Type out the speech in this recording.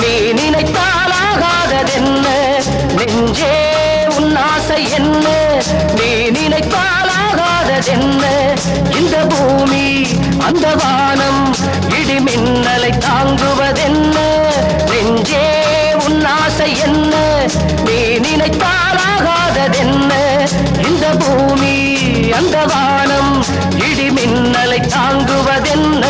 நீ நினைத்தால் ஆகாததென்ன நெஞ்சே உன் ஆசை என்ன நீ நினைத்தால் ஆகாததென்ன இந்த பூமி அந்த வானம் இடி மின்னலை தாங்குவதென்ன நெஞ்சே உன் ஆசை என்ன நீ நினைத்தால் ஆகாததென்ன இந்த பூமி அந்த வானம் இடி மின்னலை தாங்குவதென்ன